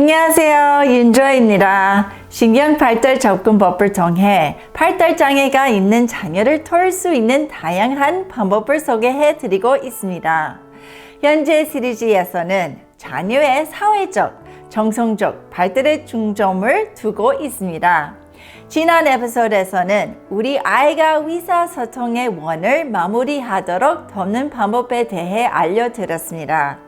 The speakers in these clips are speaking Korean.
안녕하세요. 윤주아입니다. 신경발달 접근법을 통해 발달장애가 있는 자녀를 도울 수 있는 다양한 방법을 소개해 드리고 있습니다. 현재 시리즈에서는 자녀의 사회적, 정성적 발달에 중점을 두고 있습니다. 지난 에피소드에서는 우리 아이가 의사소통의 원을 마무리하도록 돕는 방법에 대해 알려드렸습니다.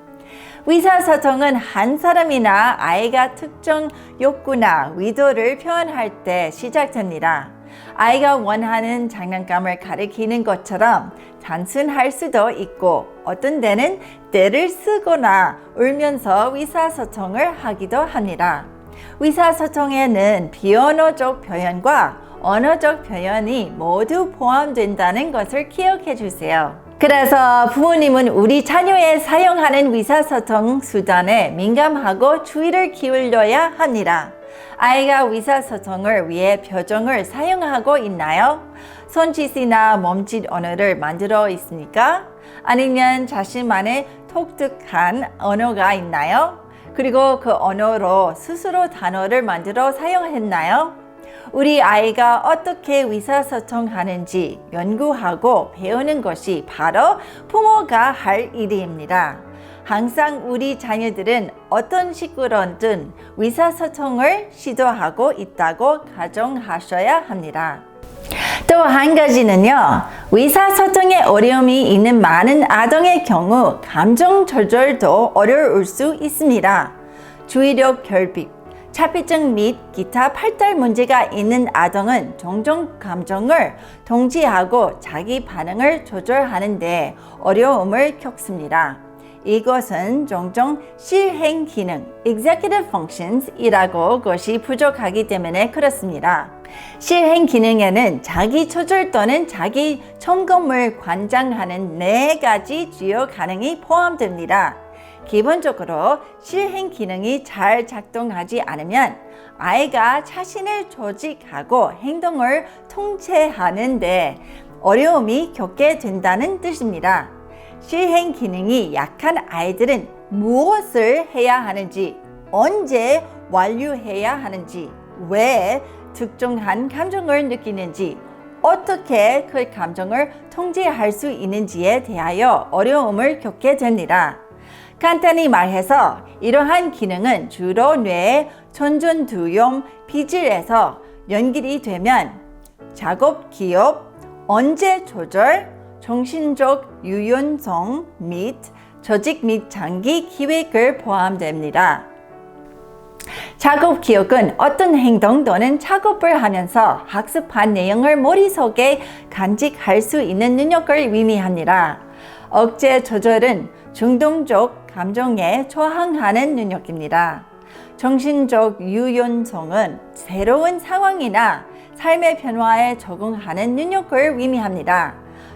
의사소통은 한 사람이나 아이가 특정 욕구나 의도를 표현할 때 시작됩니다. 아이가 원하는 장난감을 가리키는 것처럼 단순할 수도 있고 어떤 때는 떼를 쓰거나 울면서 의사소통을 하기도 합니다. 의사소통에는 비언어적 표현과 언어적 표현이 모두 포함된다는 것을 기억해 주세요. 그래서 부모님은 우리 자녀의 사용하는 의사소통 수단에 민감하고 주의를 기울여야 합니다. 아이가 의사소통을 위해 표정을 사용하고 있나요? 손짓이나 몸짓 언어를 만들어 있습니까? 아니면 자신만의 독특한 언어가 있나요? 그리고 그 언어로 스스로 단어를 만들어 사용했나요? 우리 아이가 어떻게 의사소통하는지 연구하고 배우는 것이 바로 부모가 할 일입니다. 항상 우리 자녀들은 어떤 식으로든 의사소통을 시도하고 있다고 가정하셔야 합니다. 또 한 가지는요, 의사소통에 어려움이 있는 많은 아동의 경우 감정 조절도 어려울 수 있습니다. 주의력 결핍, 자폐증 및 기타 발달 문제가 있는 아동은 종종 감정을 통제하고 자기 반응을 조절하는 데 어려움을 겪습니다. 이것은 종종 실행 기능, executive functions 이라고 것이 부족하기 때문에 그렇습니다. 실행 기능에는 자기 조절 또는 자기 점검을 관장하는 4가지 주요 기능이 포함됩니다. 기본적으로 실행 기능이 잘 작동하지 않으면 아이가 자신을 조직하고 행동을 통제하는 데 어려움이 겪게 된다는 뜻입니다. 실행 기능이 약한 아이들은 무엇을 해야 하는지, 언제 완료해야 하는지, 왜 특정한 감정을 느끼는지, 어떻게 그 감정을 통제할 수 있는지에 대하여 어려움을 겪게 됩니다. 간단히 말해서 이러한 기능은 주로 뇌의 전전두엽 비질에서 연결이 되면 작업 기억, 언제 조절, 정신적 유연성 및 조직 및 장기 기획을 포함됩니다. 작업 기억은 어떤 행동 또는 작업을 하면서 학습한 내용을 머릿속에 간직할 수 있는 능력을 의미합니다. 억제 조절은 중동적 감정에 저항하는 능력입니다. 정신적 유연성은 새로운 상황이나 삶의 변화에 적응하는 능력을 의미합니다.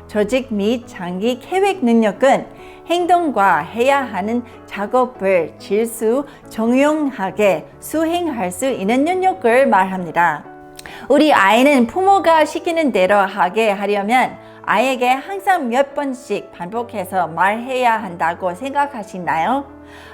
조직 및 장기 계획 능력은 행동과 해야 하는 작업을 질서 정형하게 수행할 수 있는 능력을 말합니다. 우리 아이는 부모가 시키는 대로 하게 하려면 아이에게 항상 몇 번씩 반복해서 말해야 한다고 생각하시나요?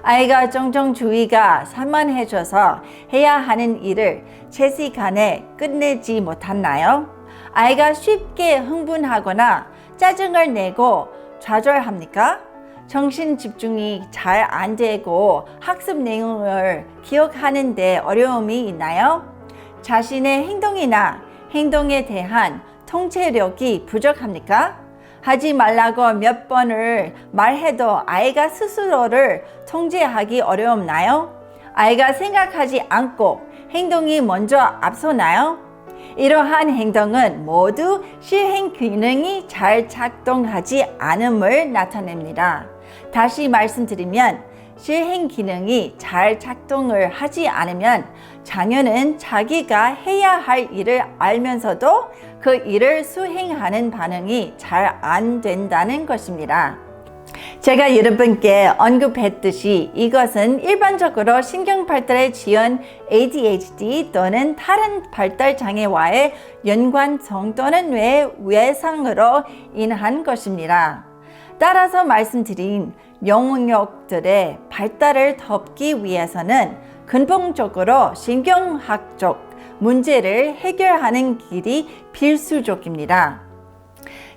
아이가 종종 주의가 산만해져서 해야 하는 일을 제 시간에 끝내지 못하나요? 아이가 쉽게 흥분하거나 짜증을 내고 좌절합니까? 정신 집중이 잘 안 되고 학습 내용을 기억하는 데 어려움이 있나요? 자신의 행동이나 행동에 대한 통제력이 부족합니까? 하지 말라고 몇 번을 말해도 아이가 스스로를 통제하기 어렵나요? 아이가 생각하지 않고 행동이 먼저 앞서나요? 이러한 행동은 모두 실행 기능이 잘 작동하지 않음을 나타냅니다. 다시 말씀드리면 실행 기능이 잘 작동을 하지 않으면 자녀는 자기가 해야 할 일을 알면서도 그 일을 수행하는 반응이 잘 안 된다는 것입니다. 제가 여러분께 언급했듯이 이것은 일반적으로 신경발달에 지연 ADHD 또는 다른 발달장애와의 연관성 또는 뇌 외상으로 인한 것입니다. 따라서 말씀드린 영역들의 발달을 돕기 위해서는 근본적으로 신경학적 문제를 해결하는 길이 필수적입니다.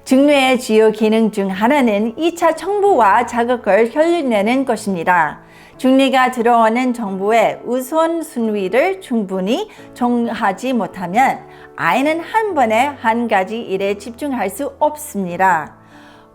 중뇌의 주요 기능 중 하나는 2차 정보와 자극을 혈류내는 것입니다. 중뇌가 들어오는 정보의 우선순위를 충분히 정하지 못하면 아이는 한 번에 한 가지 일에 집중할 수 없습니다.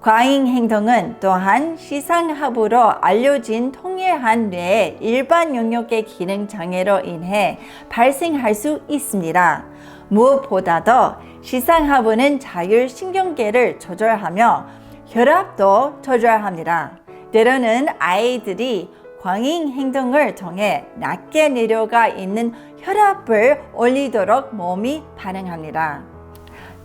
과잉 행동은 또한 시상합으로 알려진 통일한 뇌의 일반 영역의 기능 장애로 인해 발생할 수 있습니다. 무엇보다도 시상하부는 자율신경계를 조절하며 혈압도 조절합니다. 때로는 아이들이 과잉 행동을 통해 낮게 내려가 있는 혈압을 올리도록 몸이 반응합니다.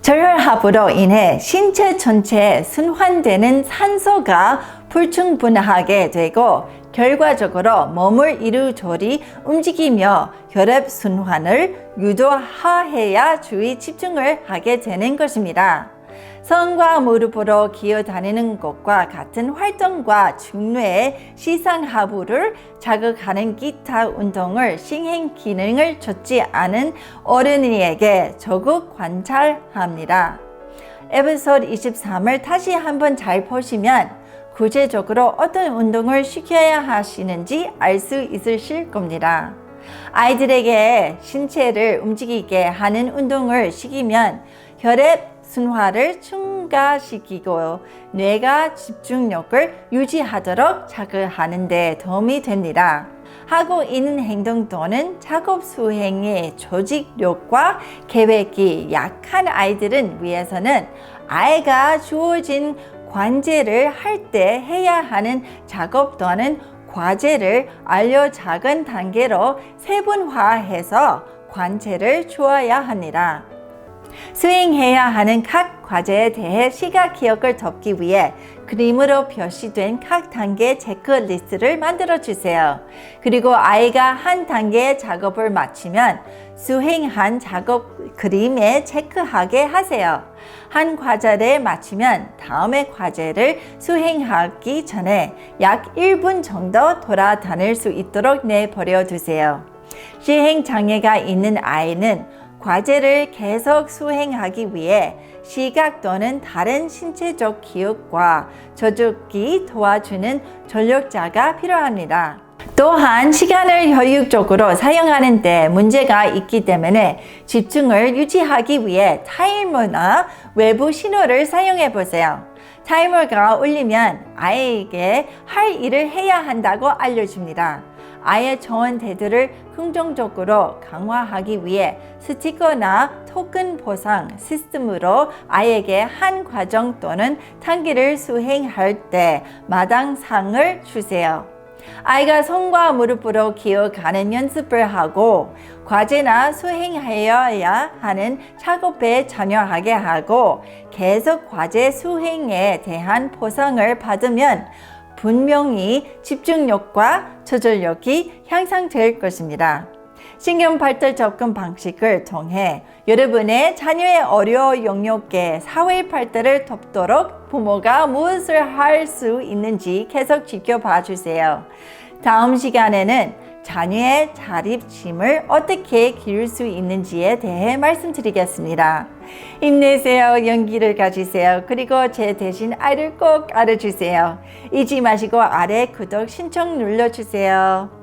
저혈압으로 인해 신체 전체에 순환되는 산소가 불충분하게 되고 결과적으로 몸을 이리저리 움직이며 혈액순환을 유도해야 주의 집중을 하게 되는 것입니다. 손과 무릎으로 기어다니는 것과 같은 활동과 중뇌의 시상하부를 자극하는 기타 운동을 신행 기능을 좋지 않은 어린이에게 적극 관찰합니다. 에피소드 23을 다시 한번 잘 보시면 구체적으로 어떤 운동을 시켜야 하시는지 알 수 있으실 겁니다. 아이들에게 신체를 움직이게 하는 운동을 시키면 혈액 순환을 증가시키고 뇌가 집중력을 유지하도록 자극하는 데 도움이 됩니다. 하고 있는 행동 또는 작업 수행의 조직력과 계획이 약한 아이들은 위해서는 아이가 주어진 관제를 할 때 해야 하는 작업 또는 과제를 알려 작은 단계로 세분화해서 관제를 주어야 합니다. 수행해야 하는 각 과제에 대해 시각 기억을 돕기 위해 그림으로 표시된 각 단계 체크리스트를 만들어 주세요. 그리고 아이가 한 단계의 작업을 마치면 수행한 작업 그림에 체크하게 하세요. 한 과제를 마치면 다음의 과제를 수행하기 전에 약 1분 정도 돌아다닐 수 있도록 내버려 두세요. 시행 장애가 있는 아이는 과제를 계속 수행하기 위해 시각 또는 다른 신체적 기억과 조직이 도와주는 전력자가 필요합니다. 또한 시간을 효율적으로 사용하는 데 문제가 있기 때문에 집중을 유지하기 위해 타이머나 외부 신호를 사용해 보세요. 타이머가 울리면 아이에게 할 일을 해야 한다고 알려줍니다. 아이의 좋은 태도를 긍정적으로 강화하기 위해 스티커나 토큰 보상 시스템으로 아이에게 한 과정 또는 단계를 수행할 때 마당상을 주세요. 아이가 손과 무릎으로 기어가는 연습을 하고 과제나 수행해야 하는 작업에 참여하게 하고 계속 과제 수행에 대한 보상을 받으면 분명히 집중력과 조절력이 향상될 것입니다. 신경발달 접근 방식을 통해 여러분의 자녀의 어려 영역의 사회 발달을 돕도록 부모가 무엇을 할 수 있는지 계속 지켜봐 주세요. 다음 시간에는 자녀의 자립심을 어떻게 기를 수 있는지에 대해 말씀드리겠습니다. 힘내세요. 용기를 가지세요. 그리고 제 대신 아이를 꼭 알아주세요. 잊지 마시고 아래 구독 신청 눌러주세요.